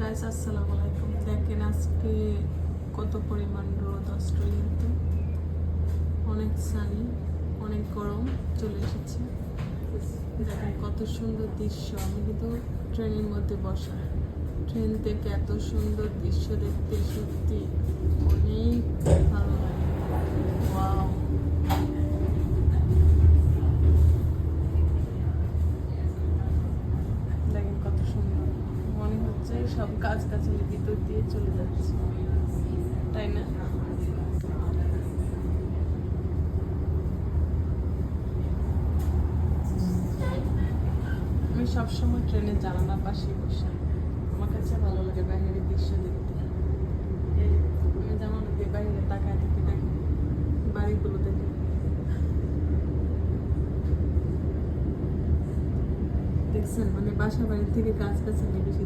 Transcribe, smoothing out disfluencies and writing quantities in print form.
Guys আসসালামু আলাইকুম। দেখেন আজকে কত পরিমাণ রোদ অস্ট্রেলিয়াতে, অনেক সানি, অনেক গরম চলে এসেছে। দেখেন কত সুন্দর দৃশ্য। আমি কিন্তু ট্রেনের মধ্যে বসা, ট্রেন থেকে এত সুন্দর দৃশ্য দেখতে সত্যি অনেক ভালো লাগে। ওয়াও, দেখেন কত সুন্দর, মনে হচ্ছে সব গাছ গাছালির ভিতর দিয়ে চলে যাচ্ছে, তাই না? আমি সবসময় ট্রেনের জানালার পাশে বসে, আমার কাছে ভালো লাগে বাইরের দৃশ্য দেখতে। আমি জানালা দিয়ে বাইরে তাকায় থেকে দেখি বাড়িগুলো দেখে। দেখছেন, মানে বাসা বাড়ির থেকে গাছ গাছালি বেশি